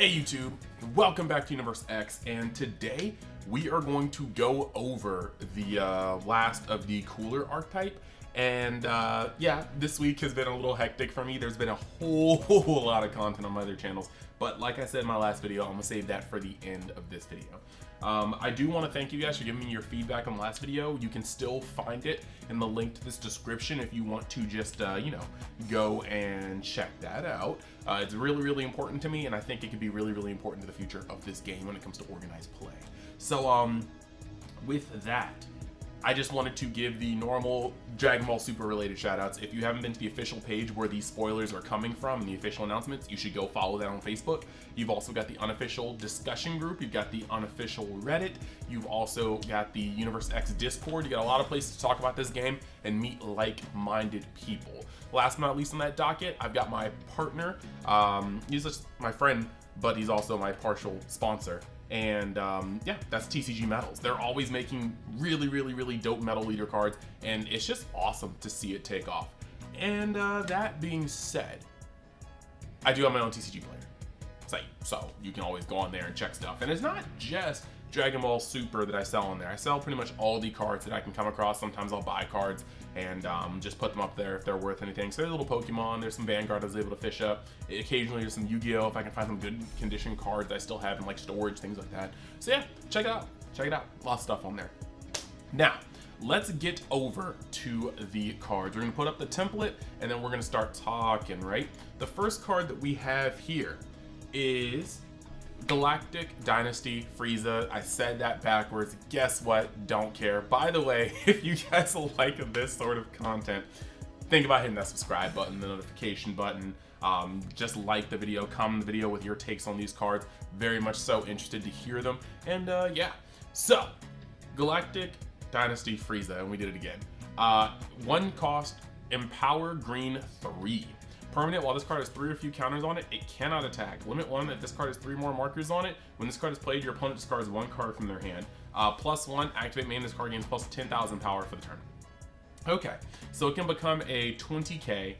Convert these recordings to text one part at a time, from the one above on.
Hey YouTube, welcome back to Invaders X, and today we are going to go over the last of the cooler archetype. And yeah, this week has been a little hectic for me. There's been a whole lot of content on my other channels, but like I said in my last video, I'm gonna save that for the end of this video. I do want to thank you guys for giving me your feedback on the last video. You can still find it in the link to this description if you want to just, you know, go and check that out. It's really important to me, and I think it could be really important to the future of this game when it comes to organized play. So, with that, I just wanted to give the normal Dragon Ball Super related shoutouts. If you haven't been to the official page where these spoilers are coming from and the official announcements, you should go follow that on Facebook. You've also got the unofficial discussion group. You've got the unofficial Reddit. You've also got the Invaders X Discord. You got a lot of places to talk about this game and meet like-minded people. Last but not least on that docket, I've got my partner. He's just my friend, but he's also my partial sponsor. And yeah, that's TCGMetalZ. They're always making really dope metal leader cards, and it's just awesome to see it take off. And that being said, I do have my own TCG player site, so you can always go on there and check stuff. And it's not just Dragon Ball Super that I sell on there. I sell pretty much all the cards that I can come across. Sometimes I'll buy cards and just put them up there if they're worth anything. So there's a little Pokemon, there's some Vanguard I was able to fish up. Occasionally there's some Yu-Gi-Oh! If I can find some good condition cards I still have in like storage, things like that. So yeah, check it out. Check it out. A lot of stuff on there. Now, let's get over to the cards. We're gonna put up the template and then we're gonna start talking, right? The first card that we have here is Galactic Dynasty Frieza. I said that backwards. Guess what? Don't care. By the way, if you guys like this sort of content, think about hitting that subscribe button, the notification button. Just like the video, comment the video with your takes on these cards. Very much so interested to hear them. And yeah, so Galactic Dynasty Frieza, and we did it again. One cost, Empower Green 3. Permanent, while this card has 3 or few counters on it, it cannot attack. Limit 1, if this card has 3 more markers on it, when this card is played, your opponent discards 1 card from their hand. +1, activate main, this card gains plus 10,000 power for the turn. Okay, so it can become a 20k.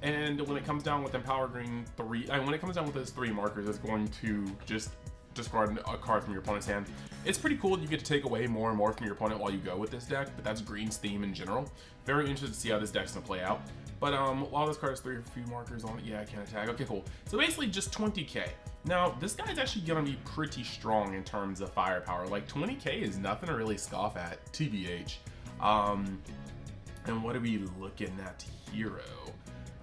And when it comes down with Empower Green 3, when it comes down with those 3 markers, it's going to just discard a card from your opponent's hand. It's pretty cool that you get to take away more and more from your opponent while you go with this deck, but that's Green's theme in general. Very interested to see how this deck's gonna play out. But while this card has 3 or few markers on it, yeah, I can't attack. Okay, cool. So basically just 20k. Now, this guy's actually gonna be pretty strong in terms of firepower. Like 20k is nothing to really scoff at, TBH. And what are we looking at? Hero.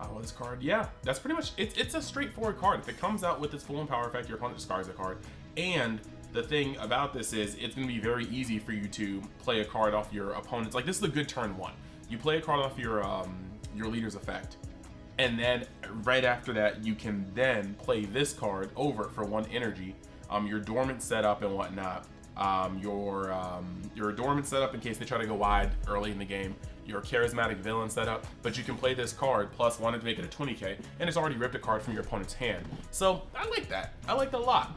Well, this card, yeah, that's pretty much, it's a straightforward card. If it comes out with its full power effect, your opponent discards a card. And the thing about this is it's going to be very easy for you to play a card off your opponent's. Like, this is a good turn 1. You play a card off your leader's effect, and then right after that, you can then play this card over for 1 energy. Your dormant setup and whatnot. Your dormant setup in case they try to go wide early in the game. Your charismatic villain setup, but you can play this card +1 to make it a 20k, and it's already ripped a card from your opponent's hand. So I like that. I like that a lot.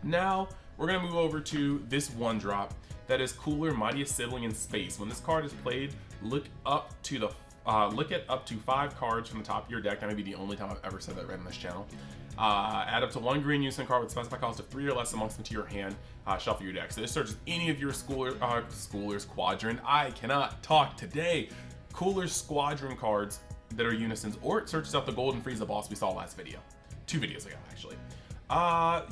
Now we're gonna move over to this 1-drop that is Cooler, Mightiest Sibling in Space. When this card is played, look at up to 5 cards from the top of your deck. That may be the only time I've ever said that right on this channel. Add up to 1 green unison card with specified cost of 3 or less amongst them to your hand. Shuffle your deck. So this searches any of your Squadron. I cannot talk today. Cooler Squadron cards that are unisons, or it searches out the Golden Frieza boss we saw last video. 2 videos ago, actually.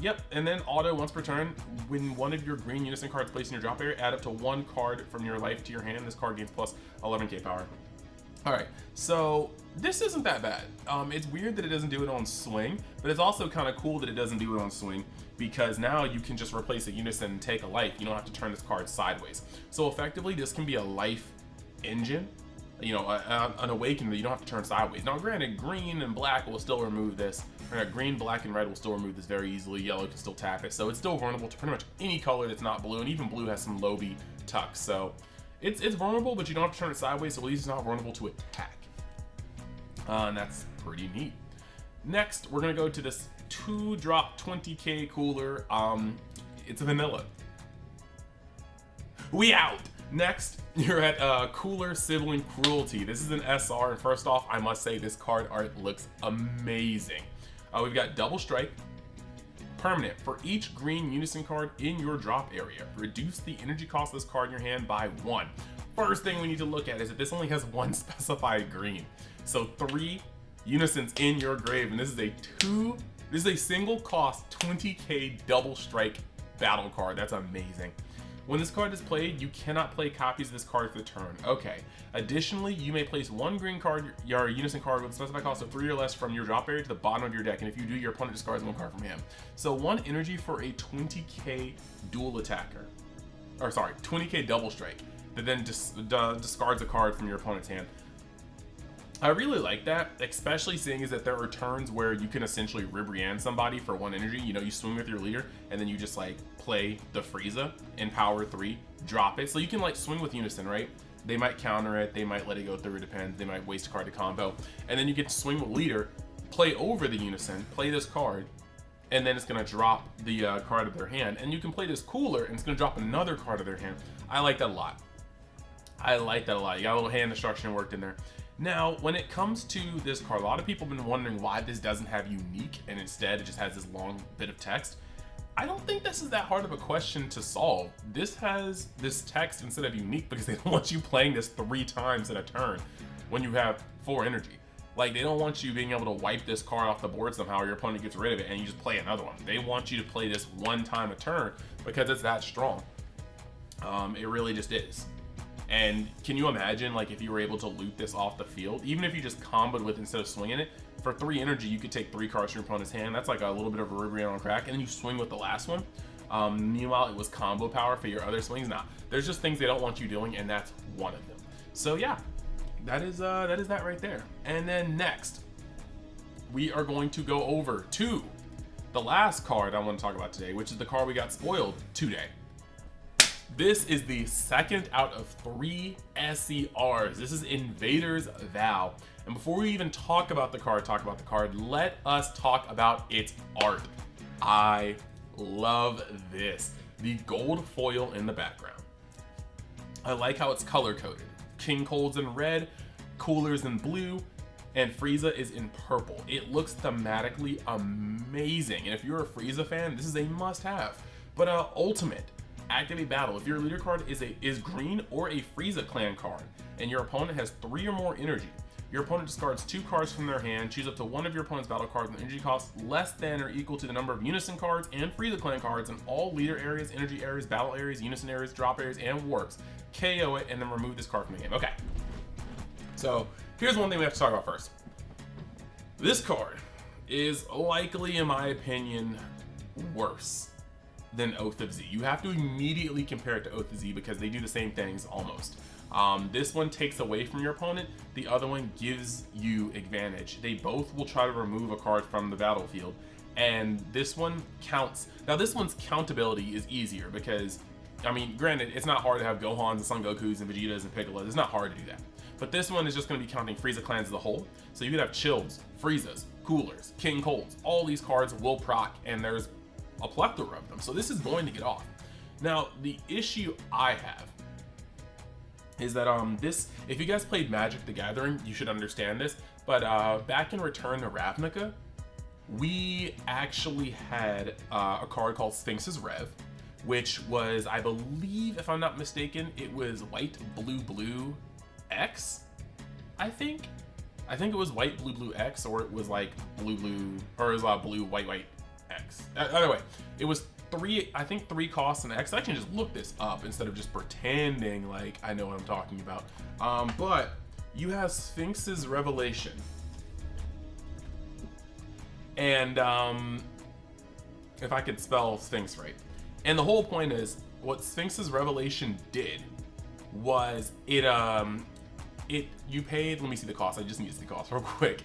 Yep, and then auto once per turn. When one of your green unison cards placed in your drop area, add up to 1 card from your life to your hand. This card gains plus 11k power. Alright, so this isn't that bad. It's weird that it doesn't do it on swing, but it's also kind of cool that it doesn't do it on swing, because now you can just replace a unison and take a life. You don't have to turn this card sideways. So effectively, this can be a life engine, you know, an awakening that you don't have to turn sideways. Now granted, green and black will still remove this. Green, black, and red will still remove this very easily. Yellow can still tap it. So it's still vulnerable to pretty much any color that's not blue, and even blue has some Lobby tucks. So it's vulnerable, but you don't have to turn it sideways, so at least it's not vulnerable to attack. And that's pretty neat. Next, we're gonna go to this 2-drop 20k cooler. It's a vanilla. We out. Next, you're at Cooler Sibling Cruelty. This is an SR, and first off, I must say this card art looks amazing. We've got Double Strike. Permanent. For each green unison card in your drop area, reduce the energy cost of this card in your hand by 1. First thing we need to look at is that this only has 1 specified green. So 3 unisons in your grave, and this is a single cost 20k Double Strike battle card. That's amazing. When this card is played, you cannot play copies of this card for the turn. Okay. Additionally, you may place 1 green card, your unison card with a specified cost of 3 or less from your drop area to the bottom of your deck, and if you do, your opponent discards 1 card from hand. So 1 energy for a 20k dual attacker, or sorry, 20k Double Strike that then discards a card from your opponent's hand. I really like that, especially seeing is that there are turns where you can essentially Ribrianne somebody for 1 energy. You know, you swing with your leader and then you just like play the Frieza in power 3, drop it. So you can like swing with unison, right? They might counter it, they might let it go through, it depends. They might waste a card to combo. And then you get to swing with leader, play over the unison, play this card, and then it's gonna drop the card of their hand. And you can play this cooler and it's gonna drop another card of their hand. I like that a lot. I like that a lot. You got a little hand destruction worked in there. Now, when it comes to this card, a lot of people have been wondering why this doesn't have unique and instead it just has this long bit of text. I don't think this is that hard of a question to solve. This has this text instead of unique because they don't want you playing this 3 times in a turn when you have 4 energy. Like, they don't want you being able to wipe this card off the board somehow or your opponent gets rid of it and you just play another one. They want you to play this 1 time a turn because it's that strong. It really just is. And can you imagine, like, if you were able to loot this off the field, even if you just comboed with instead of swinging it, for 3 energy, you could take 3 cards from your opponent's hand. That's like a little bit of a Ribrianne on crack, and then you swing with the last one. Meanwhile, it was combo power for your other swings. Nah, there's just things they don't want you doing, and that's one of them. So yeah, that is that right there. And then next, we are going to go over to the last card I want to talk about today, which is the card we got spoiled today. This is the second out of 3 SCRs. This is Invaders Val. And before we even talk about the card, let us talk about its art. I love this. The gold foil in the background. I like how it's color coded. King Cold's in red, Cooler's in blue, and Frieza is in purple. It looks thematically amazing. And if you're a Frieza fan, this is a must have. But ultimate. Activate battle. If your leader card is green or a Frieza clan card and your opponent has 3 or more energy, your opponent discards 2 cards from their hand, choose up to 1 of your opponent's battle cards with energy cost less than or equal to the number of unison cards and Frieza clan cards in all leader areas, energy areas, battle areas, unison areas, drop areas, and warps. KO it and then remove this card from the game. Okay. So here's one thing we have to talk about first. This card is likely, in my opinion, worse than Oath of Z. You have to immediately compare it to Oath of Z because they do the same things almost. This one takes away from your opponent, the other one gives you advantage. They both will try to remove a card from the battlefield, and this one counts. Now this one's countability is easier because, I mean, granted, it's not hard to have Gohans and Son Gokus and Vegetas and Piccolos. It's not hard to do that. But this one is just going to be counting Frieza clans as a whole. So you could have Chills, Friezas, Coolers, King Colds. All these cards will proc, and there's a plethora of them. So this is going to get off. Now, the issue I have is that if you guys played Magic the Gathering, you should understand this. But back in Return to Ravnica, we actually had a card called Sphinx's Rev, which was, I believe, if I'm not mistaken, it was white, blue, blue X, I think it was white, blue, blue X, or it was like blue, blue, or it was blue, white, white X. Either way, it was 3 costs and X. I can just look this up instead of just pretending like I know what I'm talking about. But you have Sphinx's Revelation, and if I could spell Sphinx right. And the whole point is, what Sphinx's Revelation did was you paid, let me see the cost. I just need to see the cost real quick.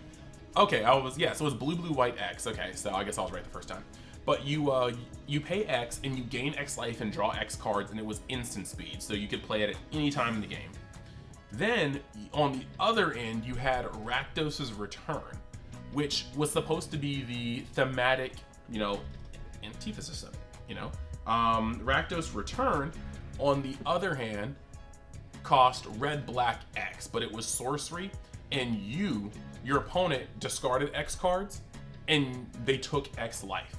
Okay, so it was blue, blue, white, X. Okay, so I guess I was right the first time. But you pay X and you gain X life and draw X cards, and it was instant speed, so you could play it at any time in the game. Then on the other end, you had Rakdos's Return, which was supposed to be the thematic, antithesis of it, Rakdos Return, on the other hand, cost red, black, X, but it was sorcery, and your opponent discarded X cards, and they took X life.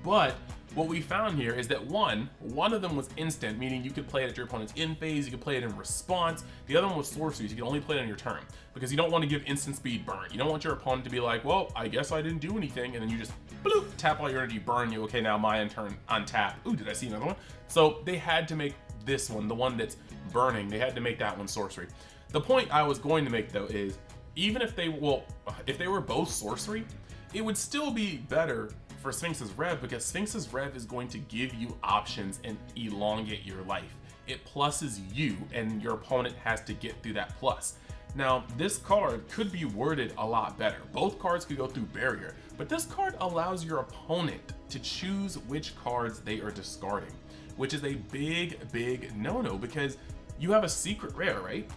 But what we found here is that one of them was instant, meaning you could play it at your opponent's in phase, you could play it in response. The other one was sorceries, you can only play it on your turn, because you don't want to give instant speed burn. You don't want your opponent to be like, well, I guess I didn't do anything, and then you just bloop, tap all your energy, burn you. Okay, now my turn, untap. Ooh, did I see another one? So they had to make this one, the one that's burning, they had to make that one sorcery. The point I was going to make though is, even if they were both sorcery, it would still be better for Sphinx's Rev, because Sphinx's Rev is going to give you options and elongate your life. It pluses you, and your opponent has to get through that plus. Now, this card could be worded a lot better. Both cards could go through barrier, but this card allows your opponent to choose which cards they are discarding, which is a big no-no, because you have a secret rare, right?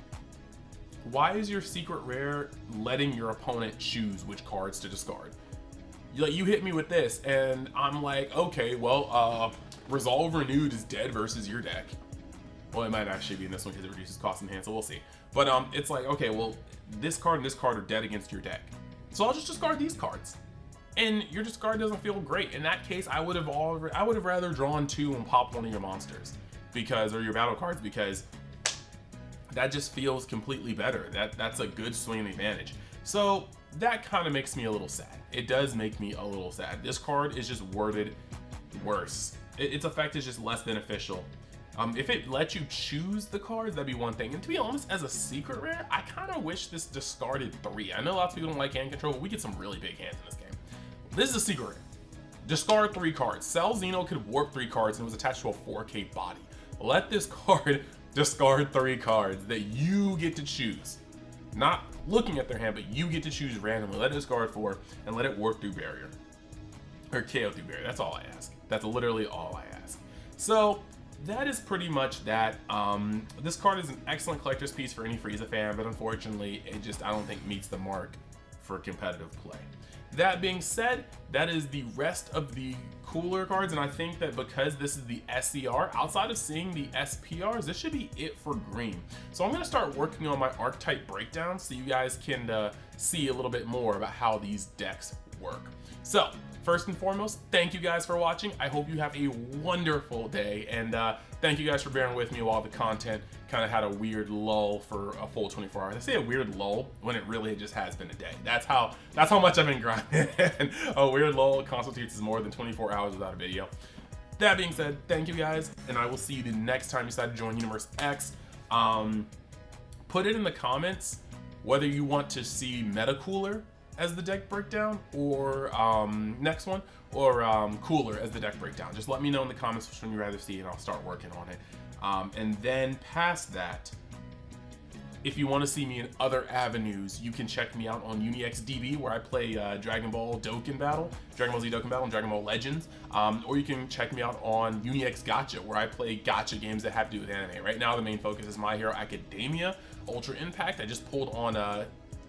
Why is your secret rare letting your opponent choose which cards to discard? You hit me with this, and I'm like, okay, well, Resolve Renewed is dead versus your deck. Well, it might actually be in this one because it reduces cost and hand, so we'll see. But it's like, okay, well, this card and this card are dead against your deck, so I'll just discard these cards, and your discard doesn't feel great. In that case, I would have rather drawn 2 and popped one of your monsters, or your battle cards, because that just feels completely better. That's a good swing advantage. So that kind of makes me a little sad. It does make me a little sad. This card is just worded worse. Its effect is just less beneficial. If it lets you choose the cards, that'd be one thing. And to be honest, as a secret rare, I kind of wish this discarded 3. I know lots of people don't like hand control, but we get some really big hands in this game. This is a secret rare. Discard 3 cards. Cell Xeno could warp 3 cards and it was attached to a 4K body. Let this card discard 3 cards that you get to choose. Not looking at their hand, but you get to choose randomly. Let it discard 4 and let it warp through barrier. Or KO through barrier. That's all I ask. That's literally all I ask. So that is pretty much that. This card is an excellent collector's piece for any Frieza fan, but unfortunately, it just, I don't think, meets the mark for competitive play. That being said, that is the rest of the cooler cards, and I think that because this is the SCR, outside of seeing the SPRs, this should be it for green. So I'm going to start working on my archetype breakdown so you guys can see a little bit more about how these decks work. So first and foremost, thank you guys for watching. I hope you have a wonderful day, and thank you guys for bearing with me while the content kind of had a weird lull for a full 24 hours. I say a weird lull when it really just has been a day. That's how much I've been grinding. A weird lull constitutes as more than 24 hours without a video. That being said, thank you guys, and I will see you the next time you decide to join Universe X. Put it in the comments whether you want to see Meta Cooler as the deck breakdown, or next one, or Cooler as the deck breakdown. Just let me know in the comments which one you'd rather see, and I'll start working on it. And then past that, if you want to see me in other avenues, you can check me out on UniXDB, where I play Dragon Ball Dokkan Battle, Dragon Ball Z Dokkan Battle, and Dragon Ball Legends. Or you can check me out on UniX Gacha, where I play gacha games that have to do with anime. Right now, the main focus is My Hero Academia, Ultra Impact. I just pulled on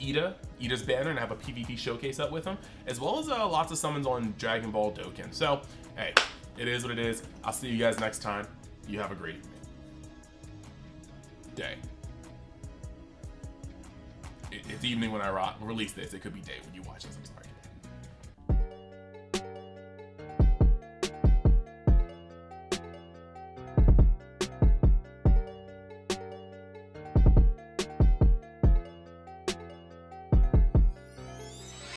Ida's banner and have a PvP showcase up with him, as well as lots of summons on Dragon Ball Dokkan. So, hey, it is what it is. I'll see you guys next time. You have a great day. It's evening when I release this. It could be day when you watch this. I'm sorry.